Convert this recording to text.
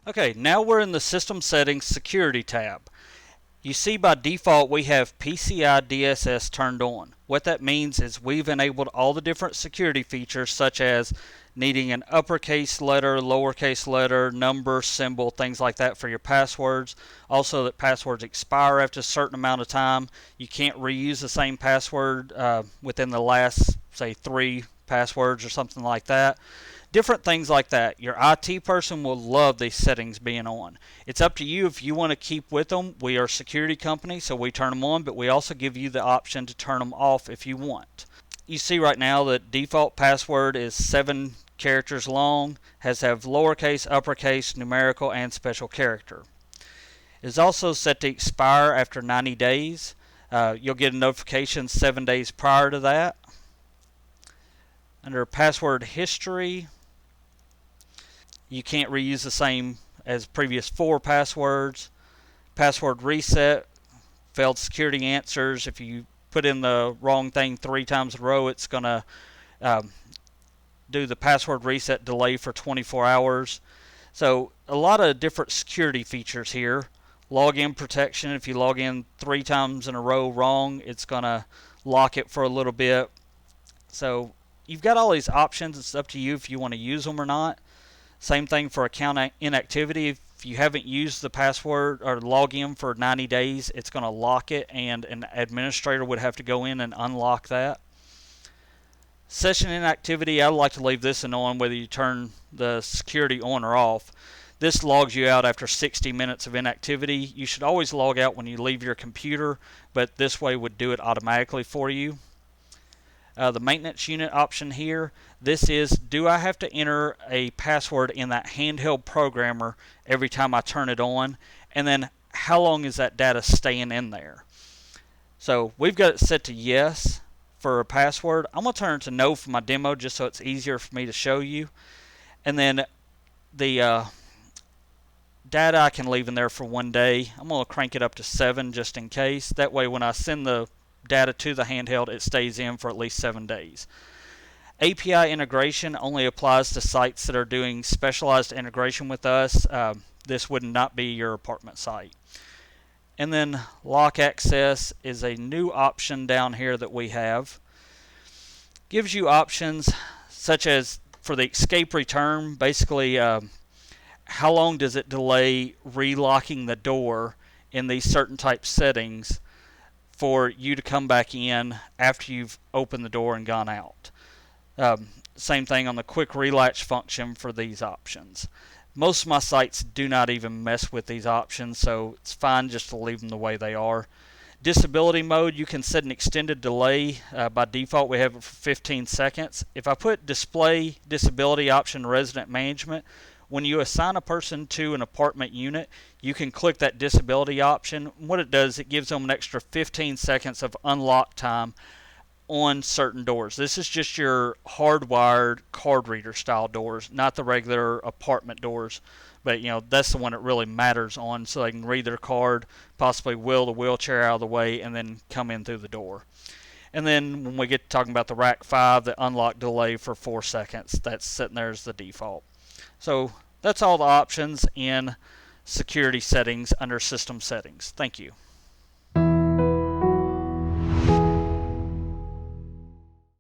Okay, now we're in the System Settings Security tab. You see by default we have PCI DSS turned on. What that means is we've enabled all the different security features such as needing an uppercase letter, lowercase letter, number, symbol, things like that for your passwords. Also that passwords expire after a certain amount of time. You can't reuse the same password within the last, say, 3 passwords or something like that. Different things like that. Your IT person will love these settings being on. It's up to you if you want to keep with them. We are a security company, so we turn them on, but we also give you the option to turn them off if you want. You see right now that default password is 7 characters long, has to have lowercase, uppercase, numerical, and special character. It is also set to expire after 90 days. You'll get a notification 7 days prior to that. Under password history, you can't reuse the same as previous 4 passwords. Password reset, failed security answers. If you put in the wrong thing 3 times in a row, it's going to do the password reset delay for 24 hours. So a lot of different security features here. Login protection, if you log in 3 times in a row wrong, it's going to lock it for a little bit. So you've got all these options. It's up to you if you want to use them or not. Same thing for account inactivity. If you haven't used the password or login for 90 days, it's going to lock it, and an administrator would have to go in and unlock that. Session inactivity, I like to leave this on whether you turn the security on or off. This logs you out after 60 minutes of inactivity. You should always log out when you leave your computer, but this way would do it automatically for you. The maintenance unit option here, this is, do I have to enter a password in that handheld programmer every time I turn it on? And then how long is that data staying in there? So we've got it set to yes for a password. I'm going to turn it to no for my demo just so it's easier for me to show you. And then the data I can leave in there for 1 day. I'm going to crank it up to 7 just in case. That way when I send the data to the handheld, it stays in for at least 7 days. API integration only applies to sites that are doing specialized integration with us. This would not be your apartment site. And then lock access is a new option down here that we have. Gives you options such as for the escape return, basically how long does it delay relocking the door in these certain type settings for you to come back in after you've opened the door and gone out. Same thing on the quick relatch function for these options. Most of my sites do not even mess with these options, so it's fine just to leave them the way they are. Disability mode, you can set an extended delay. By default, we have it for 15 seconds. If I put display disability option resident management, when you assign a person to an apartment unit, you can click that disability option. What it does, it gives them an extra 15 seconds of unlock time on certain doors. This is just your hardwired card reader style doors, not the regular apartment doors. But that's the one that really matters on, so they can read their card, possibly wheel the wheelchair out of the way, and then come in through the door. And then when we get to talking about the Rack 5, the unlock delay for 4 seconds, that's sitting there as the default. So that's all the options in security settings under system settings. Thank you.